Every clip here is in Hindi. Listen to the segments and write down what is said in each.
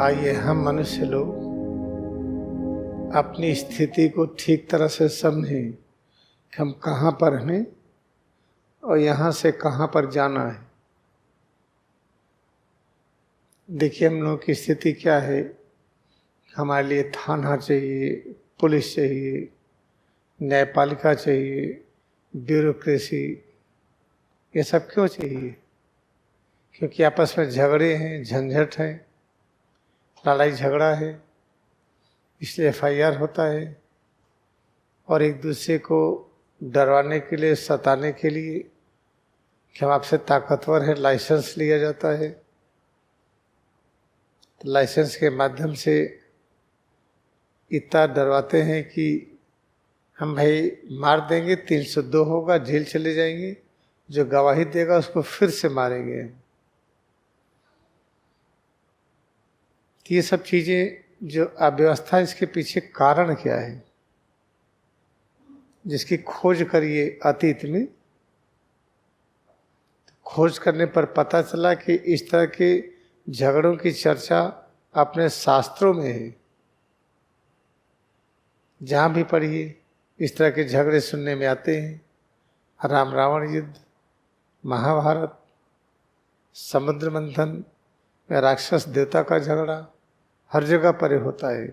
आइए हम मनुष्य लोग अपनी स्थिति को ठीक तरह से समझें कि हम कहाँ पर हैं और यहाँ से कहाँ पर जाना है। देखिए हम लोगों की स्थिति क्या है। हमारे लिए थाना चाहिए, पुलिस चाहिए, न्यायपालिका चाहिए, ब्यूरोक्रेसी, ये सब क्यों चाहिए? क्योंकि आपस में झगड़े हैं, झंझट है, लड़ाई झगड़ा है, इसलिए FIR होता है और एक दूसरे को डरवाने के लिए, सताने के लिए कि हम आपसे ताकतवर है, लाइसेंस लिया जाता है। तो लाइसेंस के माध्यम से इतना डरवाते हैं कि हम भाई मार देंगे, 302 होगा, जेल चले जाएंगे, जो गवाही देगा उसको फिर से मारेंगे। तो ये सब चीज़ें जो अव्यवस्था, इसके पीछे कारण क्या है, जिसकी खोज करिए अतीत में। खोज करने पर पता चला कि इस तरह के झगड़ों की चर्चा अपने शास्त्रों में है। जहाँ भी पढ़िए इस तरह के झगड़े सुनने में आते हैं। राम रावण युद्ध, महाभारत, समुद्र मंथन में राक्षस देवता का झगड़ा हर जगह पर होता है।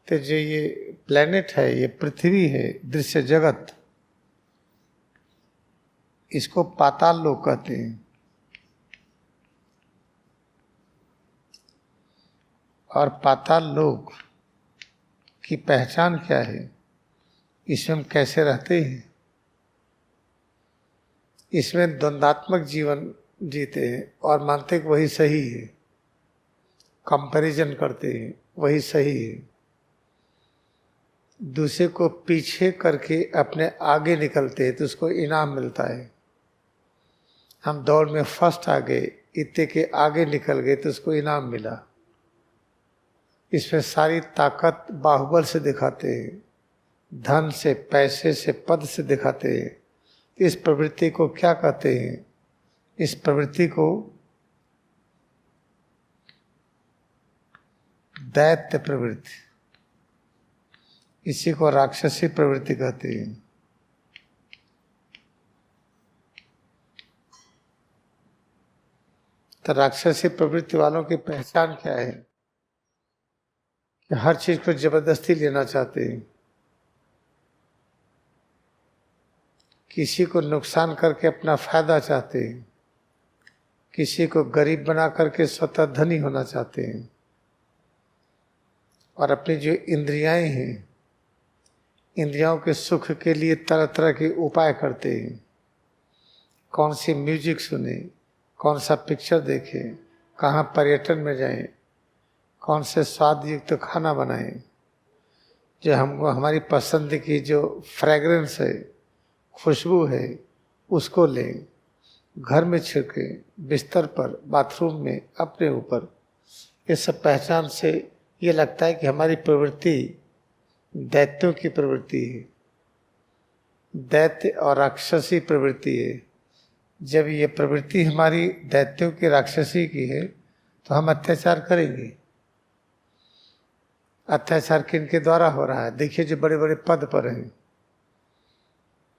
तो जो ये प्लेनेट है, ये पृथ्वी है, दृश्य जगत, इसको पाताल लोक कहते हैं। और पाताल लोक की पहचान क्या है, इसमें हम कैसे रहते हैं? इसमें द्वंद्वात्मक जीवन जीते हैं और मानते कि वही सही है, कंपैरिजन करते हैं वही सही है। दूसरे को पीछे करके अपने आगे निकलते हैं तो उसको इनाम मिलता है। हम दौड़ में फर्स्ट आ गए, इतने के आगे निकल गए तो उसको इनाम मिला। इसमें सारी ताकत बाहुबल से दिखाते हैं, धन से, पैसे से, पद से दिखाते हैं। इस प्रवृत्ति को क्या कहते हैं? इस प्रवृत्ति को दैत्य प्रवृत्ति, इसी को राक्षसी प्रवृत्ति कहते हैं। तो राक्षसी प्रवृत्ति वालों की पहचान क्या है? कि हर चीज को जबरदस्ती लेना चाहते हैं, किसी को नुकसान करके अपना फायदा चाहते हैं, किसी को गरीब बना करके स्वतः धनी होना चाहते हैं। और अपनी जो इंद्रियाएं हैं, इंद्रियों के सुख के लिए तरह तरह के उपाय करते हैं। कौन सी म्यूजिक सुने, कौन सा पिक्चर देखें, कहाँ पर्यटन में जाएं, कौन से स्वाद युक्त खाना बनाएं, जो हमको हमारी पसंद की जो फ्रेगरेंस है, खुशबू है, उसको लें, घर में छिड़कें, बिस्तर पर, बाथरूम में, अपने ऊपर। ये सब पहचान से ये लगता है कि हमारी प्रवृत्ति दैत्यों की प्रवृत्ति है, दैत्य और राक्षसी प्रवृत्ति है। जब ये प्रवृत्ति हमारी दैत्यों की, राक्षसी की है तो हम अत्याचार करेंगे। अत्याचार किनके द्वारा हो रहा है? देखिए जो बड़े बड़े पद पर हैं,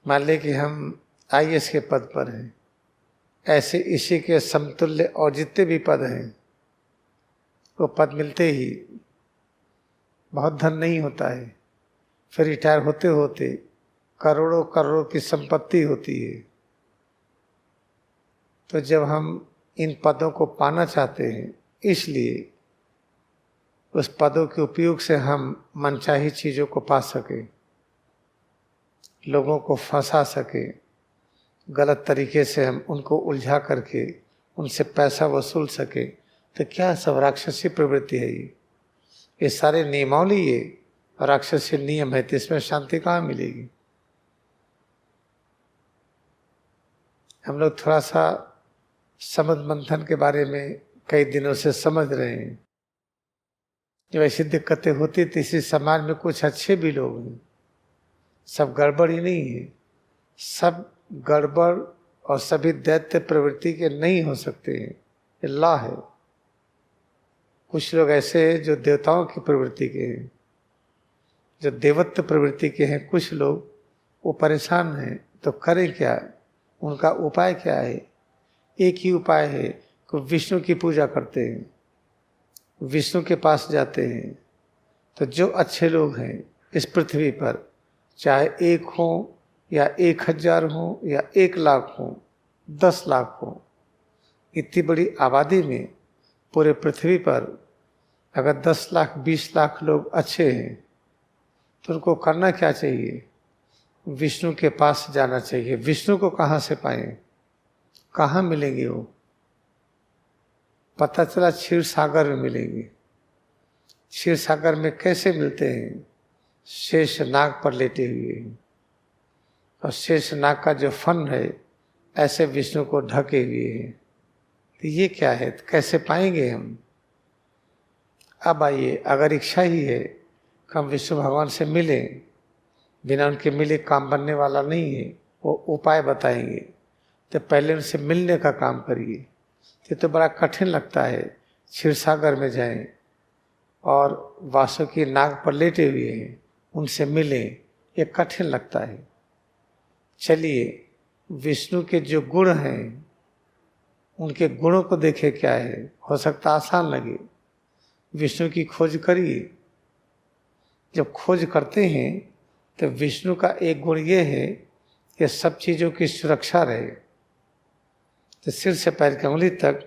मान ले कि हम IAS के पद पर हैं, ऐसे इसी के समतुल्य और जितने भी पद हैं, वो पद मिलते ही बहुत धन नहीं होता है, फिर रिटायर होते होते करोड़ों करोड़ों की संपत्ति होती है। तो जब हम इन पदों को पाना चाहते हैं, इसलिए उस पदों के उपयोग से हम मनचाही चीज़ों को पा सके, लोगों को फंसा सके, गलत तरीके से हम उनको उलझा करके उनसे पैसा वसूल सके। तो क्या सब राक्षसी प्रवृत्ति है? ये सारे नियमावली ये राक्षसी नियम है, तो इसमें शांति कहाँ मिलेगी? हम लोग थोड़ा सा समुद्र मंथन के बारे में कई दिनों से समझ रहे हैं। जब ऐसी दिक्कतें होती तो इसी समाज में कुछ अच्छे भी लोग हैं, सब गड़बड़ ही नहीं है। सब गड़बड़ और सभी दैत्य प्रवृत्ति के नहीं हो सकते हैं, ये लॉ है। कुछ लोग ऐसे हैं जो देवताओं की प्रवृत्ति के हैं, जो देवत्व प्रवृत्ति के हैं। कुछ लोग वो परेशान हैं, तो करें क्या? उनका उपाय क्या है? एक ही उपाय है कि विष्णु की पूजा करते हैं, विष्णु के पास जाते हैं। तो जो अच्छे लोग हैं इस पृथ्वी पर, चाहे 1 हो या 1000 हो या 1,00,000 हो, 10 लाख हो, इतनी बड़ी आबादी में पूरे पृथ्वी पर अगर 10 लाख 20 लाख लोग अच्छे हैं तो उनको करना क्या चाहिए? विष्णु के पास जाना चाहिए। विष्णु को कहाँ से पाएं? कहाँ मिलेंगे वो? पता चला क्षीर सागर में मिलेंगे। क्षीर सागर में कैसे मिलते हैं? शेष नाग पर लेटे हुए, और शेष नाग का जो फन है ऐसे विष्णु को ढके हुए है। तो ये क्या है? तो कैसे पाएंगे हम? अब आइए, अगर इच्छा ही है कि हम विष्णु भगवान से मिलें, बिना उनके मिले काम बनने वाला नहीं है, वो उपाय बताएंगे। तो पहले उनसे मिलने का काम करिए। ये तो बड़ा कठिन लगता है, क्षीर सागर में जाएं और वासुकी नाग पर लेटे हुए हैं, उनसे मिलें, ये कठिन लगता है। चलिए, विष्णु के जो गुण हैं उनके गुणों को देखे क्या है। हो सकता आसान लगे। विष्णु की खोज करिए। जब खोज करते हैं तो विष्णु का एक गुण ये है कि सब चीज़ों की सुरक्षा रहे। तो सिर से पैर की उंगली तक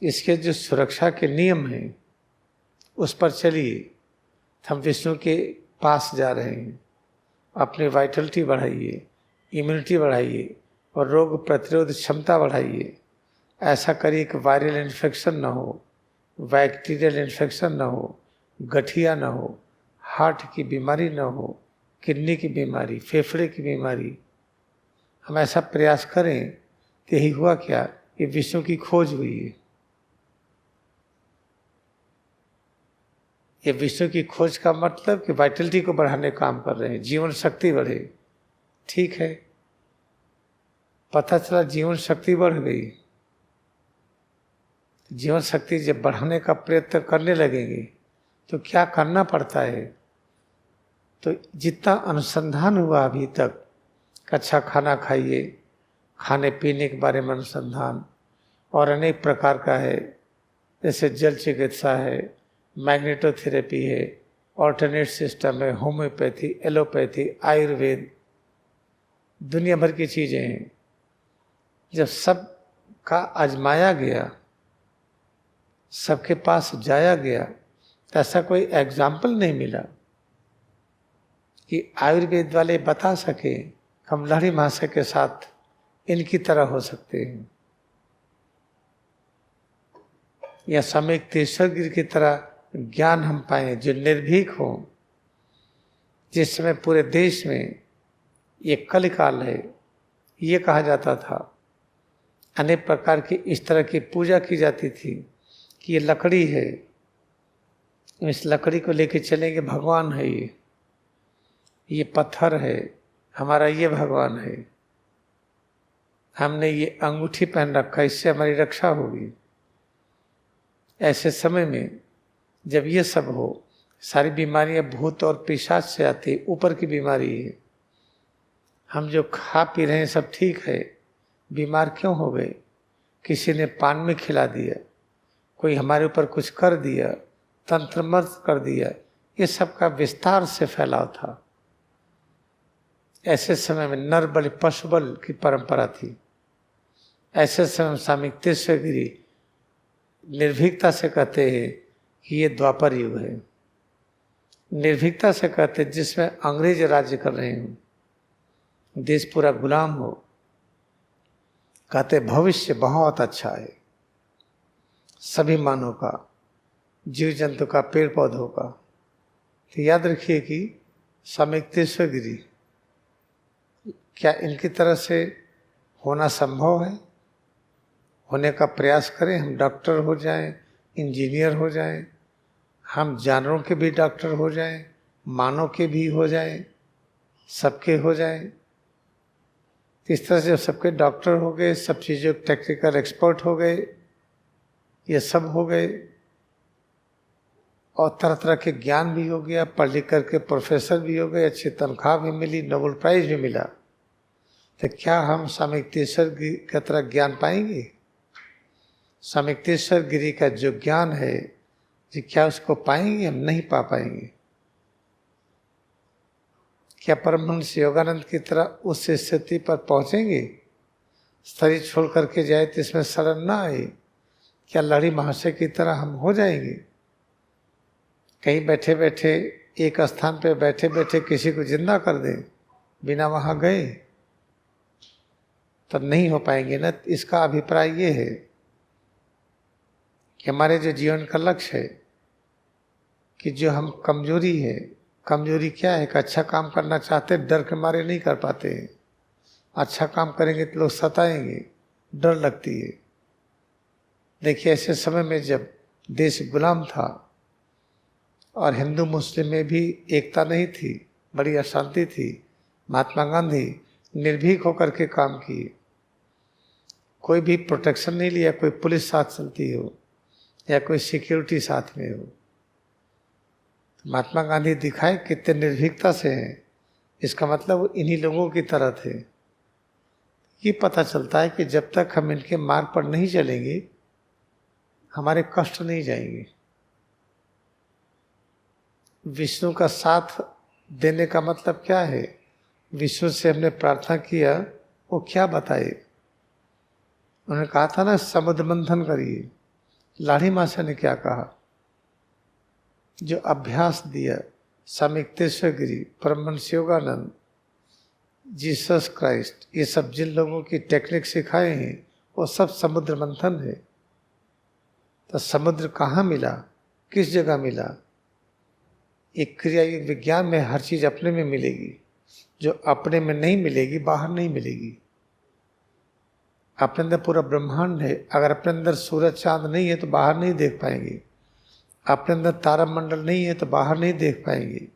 इसके जो सुरक्षा के नियम हैं उस पर चलिए। हम विष्णु के पास जा रहे हैं। अपनी वाइटलिटी बढ़ाइए, इम्यूनिटी बढ़ाइए और रोग प्रतिरोध क्षमता बढ़ाइए। ऐसा करिए कि वायरल इन्फेक्शन ना हो, बैक्टीरियल इन्फेक्शन ना हो, गठिया ना हो, हार्ट की बीमारी ना हो, किडनी की बीमारी, फेफड़े की बीमारी। हम ऐसा प्रयास करें तो यही हुआ क्या? ये विष्णु की खोज हुई है। ये विष्णु की खोज का मतलब कि वाइटलिटी को बढ़ाने काम कर रहे हैं, जीवन शक्ति बढ़े। ठीक है, पता चला जीवन शक्ति बढ़ गई। जीवन शक्ति जब बढ़ाने का प्रयत्न करने लगेंगे तो क्या करना पड़ता है? तो जितना अनुसंधान हुआ अभी तक, अच्छा खाना खाइए, खाने पीने के बारे में अनुसंधान और अनेक प्रकार का है, जैसे जल चिकित्सा है, मैग्नेटोथेरेपी है, ऑल्टरनेट सिस्टम है, होम्योपैथी, एलोपैथी, आयुर्वेद, दुनिया भर की चीज़ें हैं। जब सब का आजमाया गया, सबके पास जाया गया, तो ऐसा कोई एग्जाम्पल नहीं मिला कि आयुर्वेद वाले बता सके हम लहरी महाशय के साथ इनकी तरह हो सकते हैं, या स्वामी तीर्थगिरी की तरह ज्ञान हम पाएं जो निर्भीक हो। जिस समय पूरे देश में ये कलिकाल है, ये कहा जाता था, अनेक प्रकार की इस तरह की पूजा की जाती थी कि ये लकड़ी है, इस लकड़ी को लेके चलेंगे, भगवान है ये पत्थर है, हमारा ये भगवान है, हमने ये अंगूठी पहन रखा, इससे हमारी रक्षा होगी। ऐसे समय में जब ये सब हो, सारी बीमारियां भूत और पिशाच से आती, ऊपर की बीमारी है। हम जो खा पी रहे हैं सब ठीक है, बीमार क्यों हो गए? किसी ने पान में खिला दिया, कोई हमारे ऊपर कुछ कर दिया, तंत्र मंत्र कर दिया, ये सब का विस्तार से फैलाव था। ऐसे समय में नर बलि पशु बल की परंपरा थी। ऐसे समय स्वामी तीर्थगिरी निर्भीकता से कहते हैं कि ये द्वापर युग है। निर्भीकता से कहते हैं जिसमें अंग्रेज राज्य कर रहे हो, देश पूरा गुलाम हो। कहते भविष्य बहुत अच्छा है, सभी मानव का, जीव जंतु का, पेड़ पौधों का। तो याद रखिए कि स्वामी तीर्थगिरी, क्या इनकी तरह से होना संभव है? होने का प्रयास करें। हम डॉक्टर हो जाएं, इंजीनियर हो जाएं, हम जानवरों के भी डॉक्टर हो जाएं, मानव के भी हो जाएं, सबके हो जाएं। इस तरह से सबके डॉक्टर हो गए, सब चीज़ों टेक्निकल एक्सपर्ट हो गए, ये सब हो गए, और तरह तरह के ज्ञान भी हो गया, पढ़ लिख करके प्रोफेसर भी हो गए, अच्छी तनख्वाह भी मिली, नोबेल प्राइज भी मिला, तो क्या हम स्वामी युक्तेश्वर गिरी की तरह ज्ञान पाएंगे? स्वामी युक्तेश्वर गिरी का जो ज्ञान है जी, क्या उसको पाएंगे? हम नहीं पा पाएंगे। क्या परमहंस योगानंद की तरह उस स्थिति पर पहुंचेंगे? शरीर छोड़ करके जाए तो इसमें शरण ना आए? क्या लहरी महाशय की तरह हम हो जाएंगे? कहीं बैठे बैठे, एक स्थान पे बैठे बैठे किसी को जिंदा कर दें बिना वहां गए, तब नहीं हो पाएंगे ना। इसका अभिप्राय ये है कि हमारे जो जीवन का लक्ष्य है कि जो हम कमजोरी है, कमजोरी क्या है कि अच्छा काम करना चाहते, डर के मारे नहीं कर पाते हैं। अच्छा काम करेंगे तो लोग सताएंगे, डर लगती है। देखिए, ऐसे समय में जब देश गुलाम था और हिंदू मुस्लिम में भी एकता नहीं थी, बड़ी अशांति थी, महात्मा गांधी निर्भीक होकर के काम किए। कोई भी प्रोटेक्शन नहीं लिया, कोई पुलिस साथ चलती हो या कोई सिक्योरिटी साथ में हो। महात्मा गांधी दिखाए कितने निर्भीकता से हैं। इसका मतलब वो इन्हीं लोगों की तरह थे। ये पता चलता है कि जब तक हम इनके मार्ग पर नहीं चलेंगे, हमारे कष्ट नहीं जाएंगे। विष्णु का साथ देने का मतलब क्या है? विष्णु से हमने प्रार्थना किया, वो क्या बताए? उन्होंने कहा था ना, समुद्र मंथन करिए। लाड़ी मासा ने क्या कहा? जो अभ्यास दिया स्वामी युक्तेश्वर गिरी, परमहंस योगानंद, जीसस क्राइस्ट, ये सब जिन लोगों की टेक्निक सिखाए हैं वो सब समुद्र मंथन है। तो समुद्र कहाँ मिला, किस जगह मिला? एक क्रिया युग विज्ञान में हर चीज अपने में मिलेगी। जो अपने में नहीं मिलेगी बाहर नहीं मिलेगी। अपने अंदर पूरा ब्रह्मांड है, अगर अपने अंदर सूरज चांद नहीं है तो बाहर नहीं देख पाएंगे। अपने अंदर तारा मंडल नहीं है तो बाहर नहीं देख पाएंगे।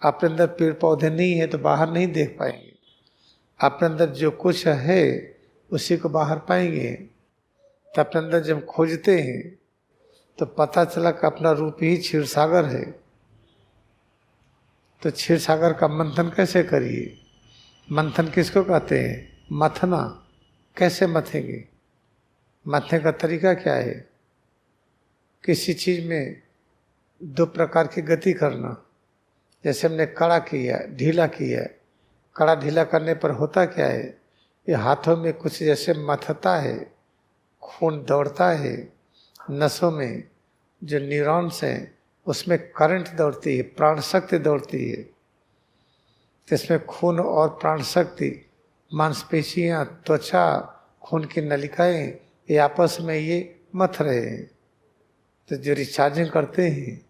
अपने अंदर पेड़ पौधे नहीं है तो बाहर नहीं देख पाएंगे। अपने अंदर जो कुछ है उसी को बाहर पाएंगे। तो अपने अंदर जब खोजते हैं तो पता चला कि अपना रूप ही क्षीर सागर है। तो क्षीर सागर का मंथन कैसे करिए? मंथन किसको कहते हैं? मथना। कैसे मथेंगे? मथने का तरीका क्या है? किसी चीज में दो प्रकार की गति करना। जैसे हमने कड़ा किया, ढीला किया, कड़ा ढीला करने पर होता क्या है? ये हाथों में कुछ जैसे मथता है, खून दौड़ता है, नसों में जो न्यूरॉन्स हैं उसमें करंट दौड़ती है, प्राण शक्ति दौड़ती है। इसमें खून और प्राण शक्ति, मांसपेशियां, त्वचा, खून की नलिकाएं, ये आपस में ये मथ रहे हैं। तो जो रिचार्जिंग करते हैं,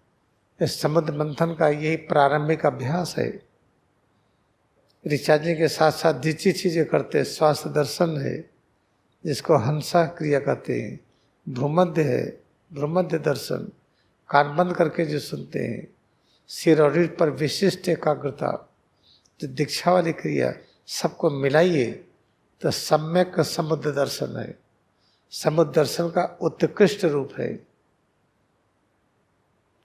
इस समुद्र मंथन का यही प्रारंभिक अभ्यास है। रिचार्जिंग के साथ साथ दूसरी चीजें करते हैं। स्वास्थ्य दर्शन है, जिसको हंसा क्रिया कहते हैं। भ्रूमध्य है, भ्रूमध्य दर्शन, कान बंद करके जो सुनते हैं। सिर और रीढ़ पर विशिष्ट एकाग्रता, जो दीक्षा वाली क्रिया, सबको मिलाइए तो सम्यक समुद्र दर्शन है। समुद्र दर्शन का उत्कृष्ट रूप है।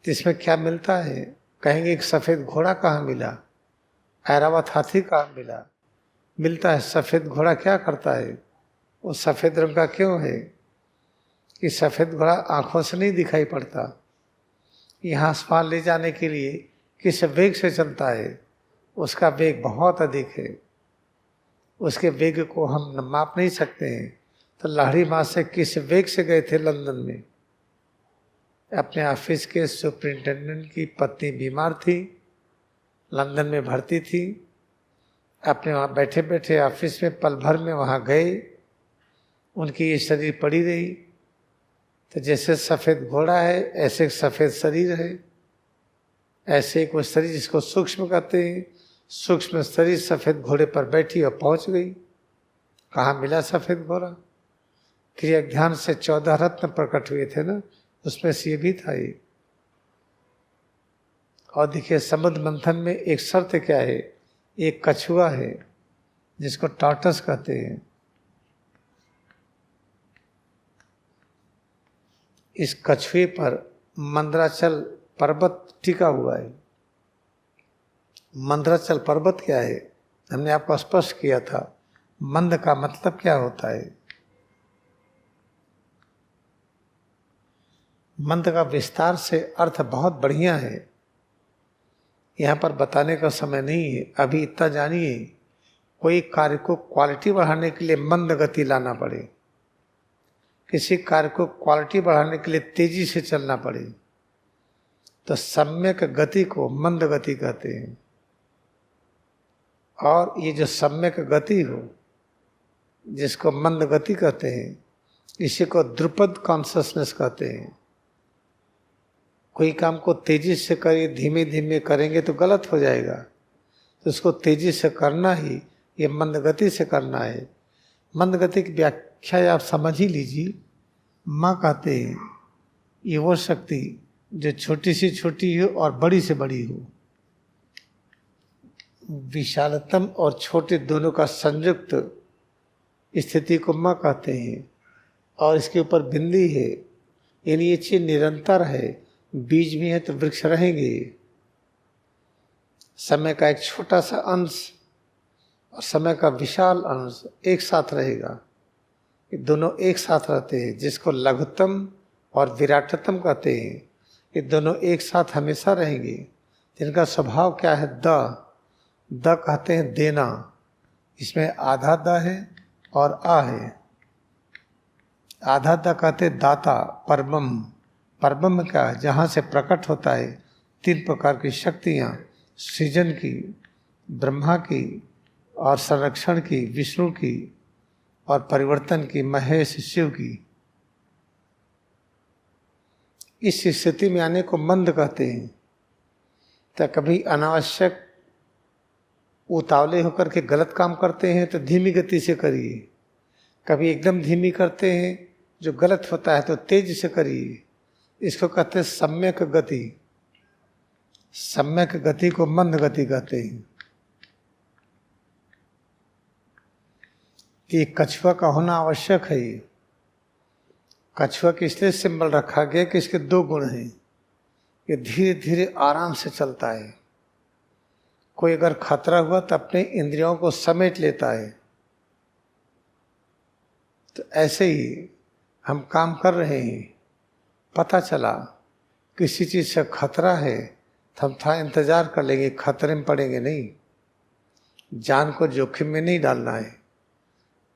इसमें क्या मिलता है? कहेंगे एक सफेद घोड़ा कहाँ मिला, ऐरावत हाथी कहाँ मिला? मिलता है। सफेद घोड़ा क्या करता है? वो सफेद रंग का क्यों है? कि सफेद घोड़ा आंखों से नहीं दिखाई पड़ता। यहाँ सामान ले जाने के लिए किस वेग से चलता है? उसका वेग बहुत अधिक है। उसके वेग को हम माप नहीं सकते हैं। तो लाहिड़ी माँ से किस वेग से गए थे लंदन में? अपने ऑफिस के सुपरिंटेंडेंट की पत्नी बीमार थी, लंदन में भर्ती थी। अपने वहाँ बैठे बैठे ऑफिस में पल भर में वहाँ गए, उनकी ये शरीर पड़ी रही। तो जैसे सफ़ेद घोड़ा है ऐसे सफ़ेद शरीर है। ऐसे एक वो शरीर जिसको सूक्ष्म कहते हैं, सूक्ष्म शरीर सफ़ेद घोड़े पर बैठी और पहुँच गई। कहाँ मिला सफ़ेद घोड़ा? क्रिया ध्यान से 14 रत्न प्रकट हुए थे ना, उसमें से ये भी था ये। और देखिए समुद्र मंथन में एक शर्त क्या है? एक कछुआ है जिसको टॉर्टस कहते हैं। इस कछुए पर मंदराचल पर्वत टिका हुआ है। मंदराचल पर्वत क्या है, हमने आपको स्पष्ट किया था। मंद का मतलब क्या होता है? मंद का विस्तार से अर्थ बहुत बढ़िया है, यहाँ पर बताने का समय नहीं है। अभी इतना जानिए, कोई कार्य को क्वालिटी बढ़ाने के लिए मंद गति लाना पड़े, किसी कार्य को क्वालिटी बढ़ाने के लिए तेजी से चलना पड़े, तो सम्यक गति को मंद गति कहते हैं। और ये जो सम्यक गति हो, जिसको मंद गति कहते हैं, इसी को ध्रुपद कॉन्शसनेस कहते हैं। कोई काम को तेजी से करिए, धीमे धीमे करेंगे तो गलत हो जाएगा, तो उसको तेजी से करना ही, ये मंद गति से करना है। मंद गति की व्याख्या आप समझ ही लीजिए। माँ कहते हैं ये वो शक्ति जो छोटी से छोटी हो और बड़ी से बड़ी हो। विशालतम और छोटे दोनों का संयुक्त स्थिति को माँ कहते हैं। और इसके ऊपर बिंदी है, यानी ये चीज निरंतर है। बीज भी है तो वृक्ष रहेंगे। समय का एक छोटा सा अंश और समय का विशाल अंश एक साथ रहेगा। ये दोनों एक साथ रहते हैं, जिसको लघुत्तम और विराटतम कहते हैं। ये दोनों एक साथ हमेशा रहेंगे, जिनका स्वभाव क्या है? द कहते हैं देना। इसमें आधा द है और आ है। आधा द कहते हैं दाता, परमम। परब्रह्म क्या है? जहाँ से प्रकट होता है 3 प्रकार की शक्तियाँ, सृजन की, ब्रह्मा की, और संरक्षण की विष्णु की, और परिवर्तन की महेश शिव की। इस स्थिति में आने को मंद कहते हैं। तो कभी अनावश्यक उतावले होकर के गलत काम करते हैं तो धीमी गति से करिए। कभी एकदम धीमी करते हैं, जो गलत होता है तो तेज से करिए। इसको कहते हैं सम्यक गति। सम्यक गति को मंद गति कहते हैं। ये कछुआ का होना आवश्यक है। ये कछुआ के इसलिए सिंबल रखा गया कि इसके 2 गुण हैं। ये धीरे धीरे आराम से चलता है। कोई अगर खतरा हुआ तो अपने इंद्रियों को समेट लेता है। तो ऐसे ही हम काम कर रहे हैं, पता चला किसी चीज से खतरा है तो हम थोड़ा इंतजार कर लेंगे, खतरे में पड़ेंगे नहीं। जान को जोखिम में नहीं डालना है।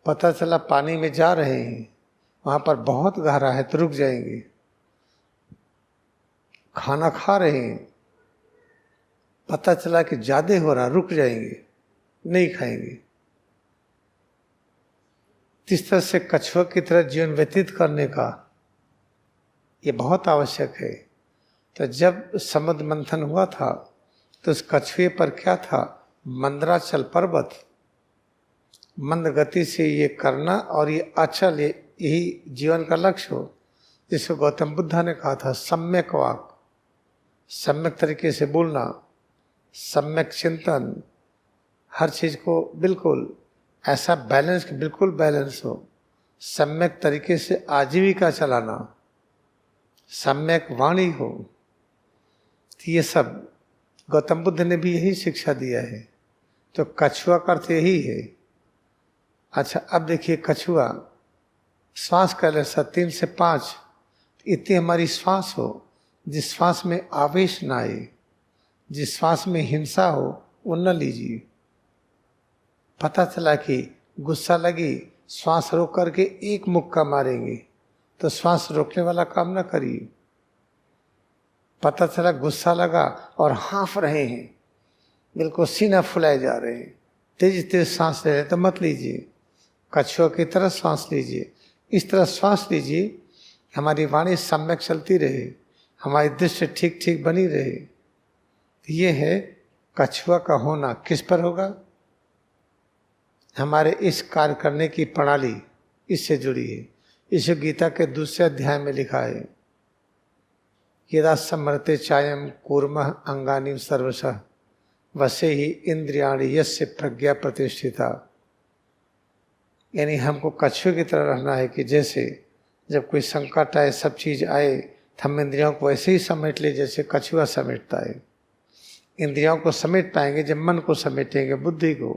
पता चला पानी में जा रहे हैं, वहां पर बहुत गहरा है तो रुक जाएंगे। खाना खा रहे हैं, पता चला कि ज्यादा हो रहा, रुक जाएंगे, नहीं खाएंगे। इस तरह से कछुआ की तरह जीवन व्यतीत करने का ये बहुत आवश्यक है। तो जब समुद्र मंथन हुआ था तो उस कछुए पर क्या था? मंदराचल पर्वत। मंद गति से ये करना और ये अचल, यही जीवन का लक्ष्य हो, जिसको गौतम बुद्धा ने कहा था सम्यक वाक। सम्यक तरीके से बोलना, सम्यक चिंतन, हर चीज को बिल्कुल ऐसा बैलेंस, बिल्कुल बैलेंस हो। सम्यक तरीके से आजीविका चलाना, सम्यक वाणी हो। तो ये सब गौतम बुद्ध ने भी यही शिक्षा दिया है। तो कछुआ का अर्थ यही है। अच्छा, अब देखिए कछुआ श्वास कर ले 3 से 5, इतनी हमारी श्वास हो जिस श्वास में आवेश ना आए, जिस श्वास में हिंसा हो वो न लीजिए। पता चला कि गुस्सा लगी, श्वास रोक करके एक मुक्का मारेंगे तो श्वास रोकने वाला काम न करिए। पता चला गुस्सा लगा और हाँफ रहे हैं, बिल्कुल सीना फुलाए जा रहे हैं, तेज तेज सांस ले रहे तो मत लीजिए। कछुआ की तरह सांस लीजिए। इस तरह सांस लीजिए, हमारी वाणी सम्यक चलती रहे, हमारी दृष्टि ठीक ठीक बनी रहे। ये है कछुआ का होना। किस पर होगा? हमारे इस कार्य करने की प्रणाली इससे जुड़ी है। इस गीता के 2 अध्याय में लिखा है, यदा समर्थे चायम कूर्मः अंगानि सर्वशः वसे ही इंद्रियाणि यस्य प्रज्ञा प्रतिष्ठिता। यानी हमको कछुए की तरह रहना है कि जैसे जब कोई संकट आए, सब चीज आए, हम इंद्रियों को ऐसे ही समेट ले जैसे कछुआ समेटता है। इंद्रियों को समेट पाएंगे जब मन को समेटेंगे, बुद्धि को।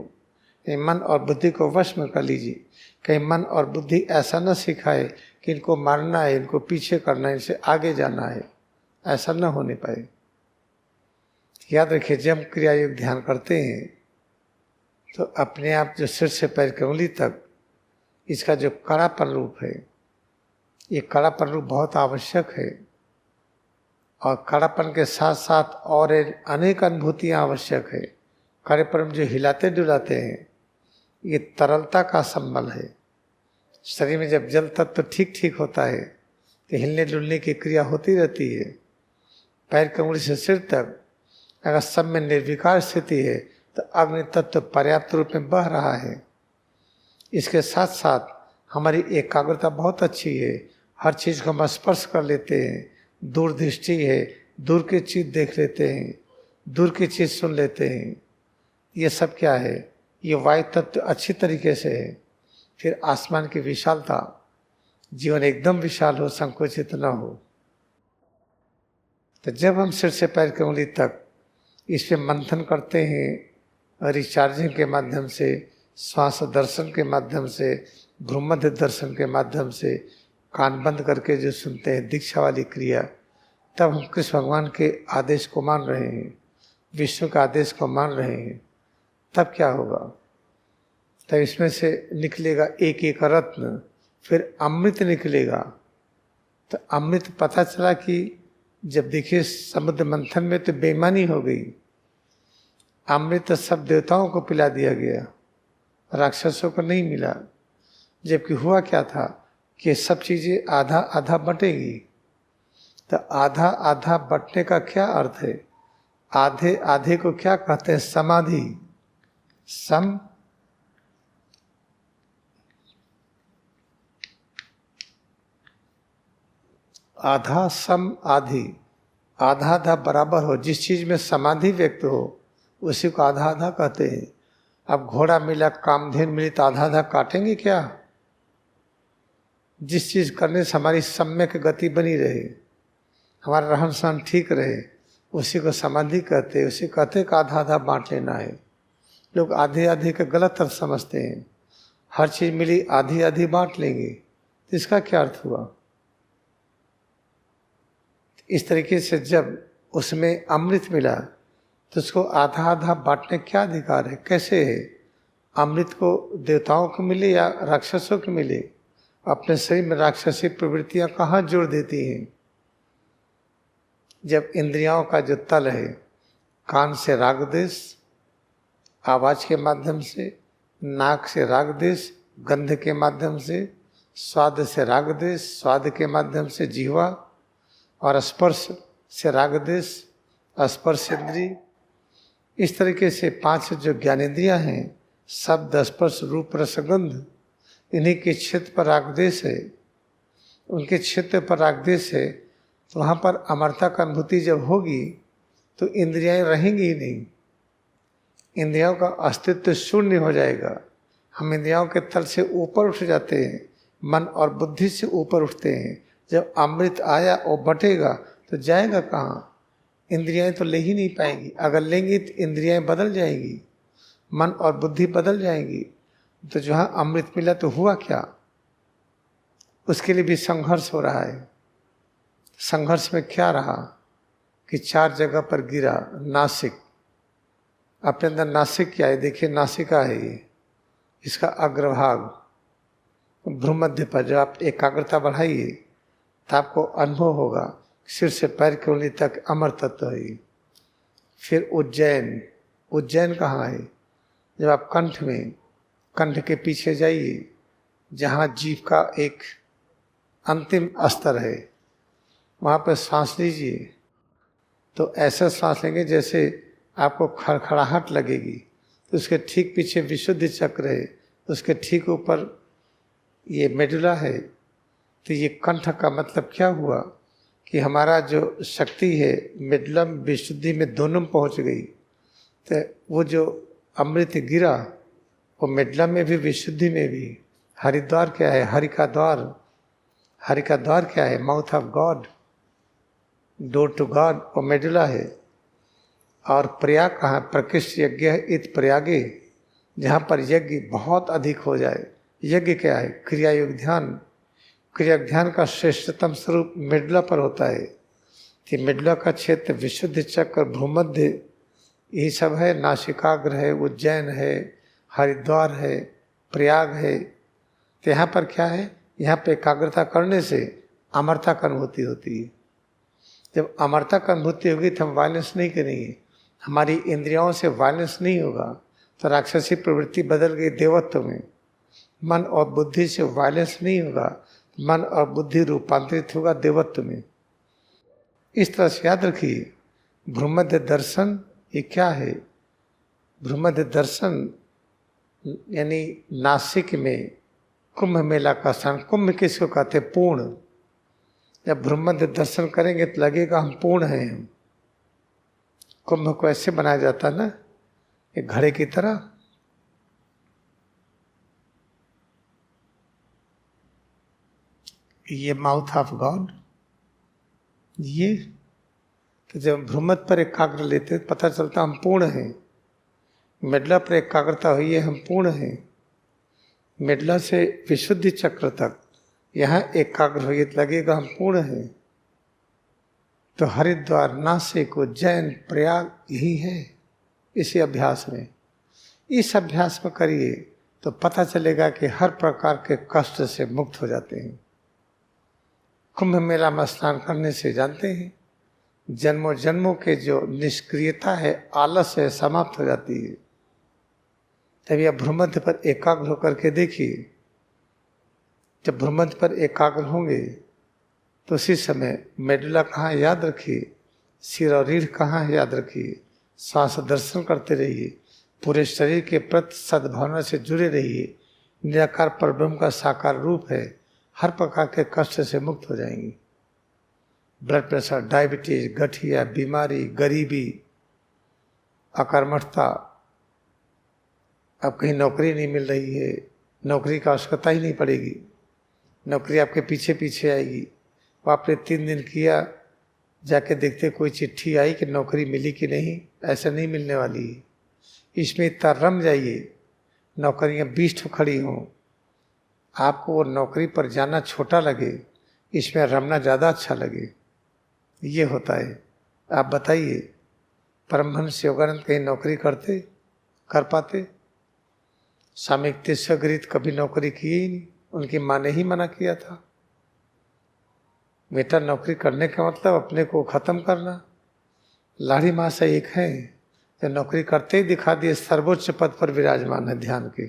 मन और बुद्धि को वश में कर लीजिए। कहीं मन और बुद्धि ऐसा न सिखाए कि इनको मारना है, इनको पीछे करना है, इनसे आगे जाना है, ऐसा न होने पाए। याद रखिए, जब हम क्रिया योग ध्यान करते हैं तो अपने आप जो सिर से पैर की उंगली तक इसका जो कड़ापन रूप है, ये कड़ापन रूप बहुत आवश्यक है। और कड़ापन के साथ साथ और अनेक अनुभूतियाँ आवश्यक है। कड़ेपन जो हिलाते डुलाते हैं, ये तरलता का संबल है। शरीर में जब जल तत्व तो ठीक होता है तो हिलने डुलने की क्रिया होती रहती है। पैर की उंगली से सिर तक अगर सब में निर्विकार स्थिति है तो अग्नि तत्व पर्याप्त रूप में बह रहा है। इसके साथ साथ हमारी एकाग्रता बहुत अच्छी है। हर चीज़ को हम स्पर्श कर लेते हैं, दूरदृष्टि है, दूर की चीज़ देख लेते हैं, दूर की चीज़ सुन लेते हैं। ये सब क्या है? ये वायु तत्व अच्छी तरीके से है। फिर आसमान की विशालता, जीवन एकदम विशाल हो, संकुचित न हो। तो जब हम सिर से पैर की उंगली तक इस पे मंथन करते हैं, रिचार्जिंग के माध्यम से, श्वास दर्शन के माध्यम से, भ्रूमध्य दर्शन के माध्यम से, कान बंद करके जो सुनते हैं दीक्षा वाली क्रिया, तब हम कृष्ण भगवान के आदेश को मान रहे हैं, विष्णु के आदेश को मान रहे हैं। तब क्या होगा? तब इसमें से निकलेगा एक एक रत्न, फिर अमृत निकलेगा। तो अमृत पता चला कि जब देखिए समुद्र मंथन में तो बेईमानी हो गई। अमृत सब देवताओं को पिला दिया गया, राक्षसों को नहीं मिला। जबकि हुआ क्या था कि सब चीज़ें आधा आधा बटेगी। तो आधा आधा बटने का क्या अर्थ है? आधे आधे को क्या कहते हैं? समाधि। सम आधा सम आधी, आधा आधा बराबर हो। जिस चीज में समाधि व्यक्त हो उसी को आधा आधा कहते हैं। अब घोड़ा मिला, कामधेनु मिली तो आधा आधा काटेंगे क्या? जिस चीज करने से हमारी सम्यक गति बनी रहे, हमारा रहन सहन ठीक रहे, उसी को समाधि कहते हैं। उसी कहते कि आधा आधा बांट लेना है। लोग आधे आधे का गलत अर्थ समझते हैं। हर चीज मिली आधी आधी बांट लेंगे, तो इसका क्या अर्थ हुआ? इस तरीके से जब उसमें अमृत मिला तो उसको आधा आधा बांटने क्या अधिकार है? कैसे है? अमृत को देवताओं को मिले या राक्षसों को मिले? अपने शरीर में राक्षसी प्रवृत्तियां कहाँ जोड़ देती हैं? जब इंद्रियों का जो तल है, कान से राग देश, आवाज के माध्यम से, नाक से राग देश, गंध के माध्यम से, स्वाद से राग देश, स्वाद के माध्यम से जीवा, और स्पर्श से राग देश, स्पर्श इंद्री। इस तरीके से 5 जो ज्ञानेंद्रियां हैं, शब्द स्पर्श रूप रसगंध, इन्हीं के क्षेत्र पर राग देश है। उनके क्षेत्र पर राग देश है तो वहाँ पर अमरता का अनुभूति जब होगी तो इंद्रियां रहेंगी ही नहीं। इंद्रियों का अस्तित्व शून्य हो जाएगा। हम इंद्रियों के तल से ऊपर उठ जाते हैं, मन और बुद्धि से ऊपर उठते हैं। जब अमृत आया और बटेगा तो जाएगा कहाँ? इंद्रियां तो ले ही नहीं पाएंगी। अगर लेंगी तो इंद्रियां बदल जाएंगी, मन और बुद्धि बदल जाएंगी। तो जहाँ अमृत मिला तो हुआ क्या? उसके लिए भी संघर्ष हो रहा है। संघर्ष में क्या रहा कि 4 जगह पर गिरा। नासिक, अपने अंदर नासिक क्या है? देखिए, नासिका है ये, इसका अग्रभाग भ्रूमध्य पर। जब आप एकाग्रता बढ़ाइए तो आपको अनुभव होगा सिर से पैर की उंगली तक अमर तत्व है। फिर उज्जैन, उज्जैन कहाँ है? जब आप कंठ में, कंठ के पीछे जाइए, जहाँ जीभ का एक अंतिम स्तर है, वहाँ पर सांस लीजिए तो ऐसा सांस लेंगे जैसे आपको खड़खड़ाहट लगेगी। तो उसके ठीक पीछे विशुद्धि चक्र है, उसके ठीक ऊपर ये मेडुला है। तो ये कंठ का मतलब क्या हुआ कि हमारा जो शक्ति है मेडुला में विशुद्धि में दोनों में पहुँच गई। तो वो जो अमृत गिरा वो मेडुला में भी विशुद्धि में भी। हरिद्वार क्या है? हरि का द्वार। हरि का द्वार क्या है? Mouth of God. Door to God वो मेडुला है। और प्रयाग कहाँ? प्रकृष्ट यज्ञ है इत प्रयागे, जहाँ पर यज्ञ बहुत अधिक हो जाए। यज्ञ क्या है? क्रिया योग ध्यान। क्रिया ध्यान का श्रेष्ठतम स्वरूप मेडुला पर होता है। कि मेडुला का क्षेत्र विशुद्ध चक्र, भूमध्य, यही सब है। नासिकाग्र है, उज्जैन है, हरिद्वार है, प्रयाग है। तो यहाँ पर क्या है? यहाँ पे एकाग्रता करने से अमरता की अनुभूति होती है। जब अमरता की अनुभूति होगी तो हम वायलेंस नहीं करेंगे, हमारी इंद्रियों से वायलेंस नहीं होगा, तो राक्षसी प्रवृत्ति बदल गई देवत्व में। मन और बुद्धि से वायलेंस नहीं होगा, मन और बुद्धि रूपांतरित होगा देवत्व में। इस तरह से याद रखिए, भ्रूमध्य दर्शन ये क्या है? भ्रूमध्य दर्शन यानी नासिक में कुंभ मेला का स्थान। कुंभ किसको कहते? पूर्ण। जब भ्रूमध्य दर्शन करेंगे तो लगेगा हम पूर्ण हैं। हम कुंभ को ऐसे बनाया जाता ना, एक घड़े की तरह। ये माउथ ऑफ गॉड, ये तो जब भ्रूमध्य पर एकाग्र लेते तो पता चलता हम पूर्ण हैं। मेडुला पर एकाग्रता हुई है, हम पूर्ण हैं। मेडुला से विशुद्धि चक्र तक यहाँ एकाग्र हुई तो लगेगा हम पूर्ण हैं। तो हरिद्वार, नासिक, उज्जैन, प्रयाग यही है इसी अभ्यास में। इस अभ्यास में करिए तो पता चलेगा कि हर प्रकार के कष्ट से मुक्त हो जाते हैं। कुंभ मेला में स्नान करने से जानते हैं जन्मों जन्मों के जो निष्क्रियता है, आलस है, समाप्त हो जाती है। तभी आप भ्रूमध्य पर एकाग्र होकर के देखिए। जब भ्रूमध्य पर एकाग्र होंगे तो उसी समय मेडुला कहाँ याद रखिए, सिर और रीढ़ कहाँ है याद रखिए। श्वास दर्शन करते रहिए, पूरे शरीर के प्रति सद्भावना से जुड़े रहिए। निराकार परब्रह्म का साकार रूप है, हर प्रकार के कष्ट से मुक्त हो जाएंगी। ब्लड प्रेशर, डायबिटीज, गठिया बीमारी, गरीबी, अकर्मठता, अब कहीं नौकरी नहीं मिल रही है, नौकरी का आवश्यकता ही नहीं पड़ेगी, नौकरी आपके पीछे पीछे आएगी। वो आपने 3 दिन किया, जाके देखते कोई चिट्ठी आई कि नौकरी मिली कि नहीं, ऐसा नहीं मिलने वाली है। इसमें इतना रम जाइए, नौकरियां 20 खड़ी हों, आपको वो नौकरी पर जाना छोटा लगे, इसमें रमना ज़्यादा अच्छा लगे। ये होता है। आप बताइए, परमहंस योगानंद कहीं नौकरी करते, कर पाते? स्वामी तीर्थगीरी कभी नौकरी की ही नहीं, उनकी माँ ने ही मना किया था। बेटा नौकरी करने का मतलब अपने को खत्म करना। लाड़ी माँ से एक है जो नौकरी करते ही दिखा दिए, सर्वोच्च पद पर विराजमान है ध्यान के।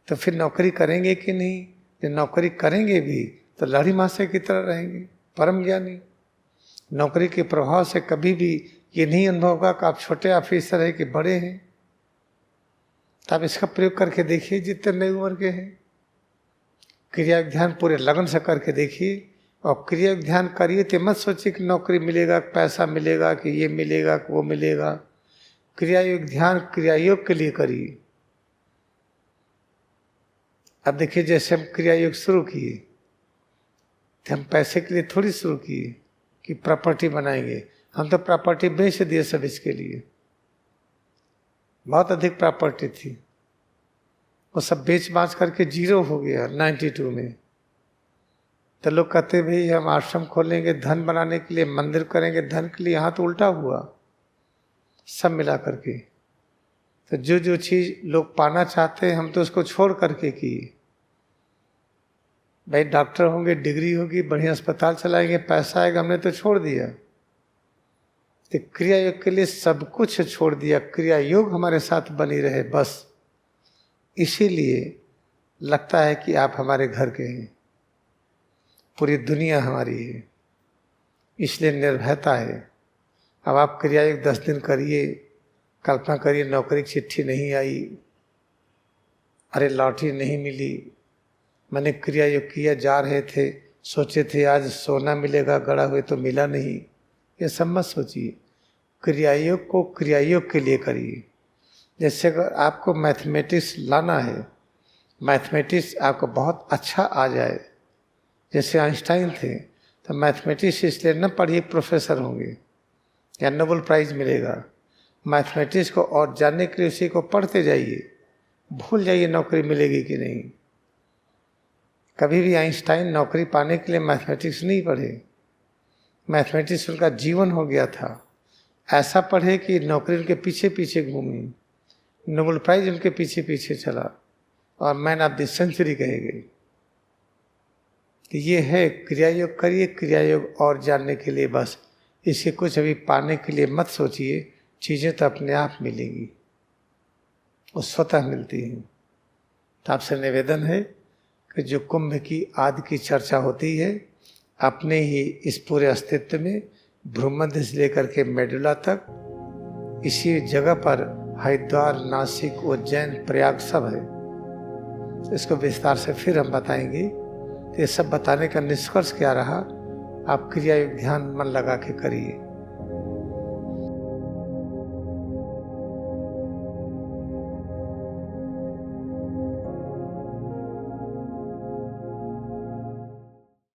तो फिर नौकरी करेंगे कि नहीं? जो नौकरी करेंगे भी तो लाड़ी माँ से की तरह रहेंगे, परम ज्ञानी। नौकरी के प्रभाव से कभी भी ये नहीं अनुभव होगा कि आप छोटे ऑफिसर हैं कि बड़े हैं। तो आप इसका प्रयोग करके देखिए, जितने नई उम्र के हैं। क्रिया ध्यान पूरे लगन से करके देखिए, और क्रिया ध्यान करिए तो मत सोचिए कि नौकरी मिलेगा, पैसा मिलेगा, कि ये मिलेगा, कि वो मिलेगा। क्रिया योग ध्यान क्रिया योग के लिए करिए। अब देखिए, जैसे हम क्रिया योग शुरू किए तो हम पैसे के लिए थोड़ी शुरू किए कि प्रॉपर्टी बनाएंगे। हम तो प्रॉपर्टी बेच दिए सब इसके लिए। बहुत अधिक प्रॉपर्टी थी, वो सब बेच बाच करके जीरो हो गया 92 में। तो लोग कहते भाई हम आश्रम खोलेंगे धन बनाने के लिए, मंदिर करेंगे धन के लिए। यहाँ तो उल्टा हुआ सब मिला करके। तो जो जो चीज़ लोग पाना चाहते हैं हम तो उसको छोड़ करके किए। भाई डॉक्टर होंगे, डिग्री होगी, बढ़िया अस्पताल चलाएंगे, पैसा आएगा, हमने तो छोड़ दिया। तो क्रिया योग के लिए सब कुछ छोड़ दिया, क्रिया योग हमारे साथ बनी रहे बस। इसीलिए लगता है कि आप हमारे घर के हैं, पूरी दुनिया हमारी है, इसलिए निर्भयता है। अब आप क्रिया योग 10 दिन करिए, कल्पना करिए नौकरी की चिट्ठी नहीं आई, अरे लॉटरी नहीं मिली, मैंने क्रिया योग किया, जा रहे थे, सोचे थे आज सोना मिलेगा, गड़ा हुए तो मिला नहीं। ये सब मत सोचिए, क्रिया योग को क्रिया योग के लिए करिए। जैसे अगर आपको मैथमेटिक्स लाना है, मैथमेटिक्स आपको बहुत अच्छा आ जाए, जैसे आइंस्टाइन थे, तो मैथमेटिक्स इसलिए न पढ़िए प्रोफेसर होंगे या नोबेल प्राइज मिलेगा। मैथमेटिक्स को और जानने के लिए उसी को पढ़ते जाइए। भूल जाइए नौकरी मिलेगी कि नहीं। कभी भी आइंस्टाइन नौकरी पाने के लिए मैथमेटिक्स नहीं पढ़े, मैथमेटिक्स उनका जीवन हो गया था। ऐसा पढ़े कि नौकरी उनके पीछे पीछे घूमी, नोबेल प्राइज उनके पीछे पीछे चला और मैन ऑफ द सेंचुरी कहे गए। कि ये है क्रियायोग करिए, क्रियायोग और जानने के लिए बस। इसे कुछ अभी पाने के लिए मत सोचिए, चीज़ें तो अपने आप मिलेंगी, वो स्वतः मिलती हैं। तो आपसे निवेदन है कि जो कुंभ की आदि की चर्चा होती है, अपने ही इस पूरे अस्तित्व में भ्रूमध्य से लेकर के मेडुला तक इसी जगह पर हरिद्वार, नासिक, उज्जैन, प्रयाग सब है। इसको विस्तार से फिर हम बताएंगे। तो ये सब बताने का निष्कर्ष क्या रहा, आप क्रिया ध्यान मन लगा के करिए।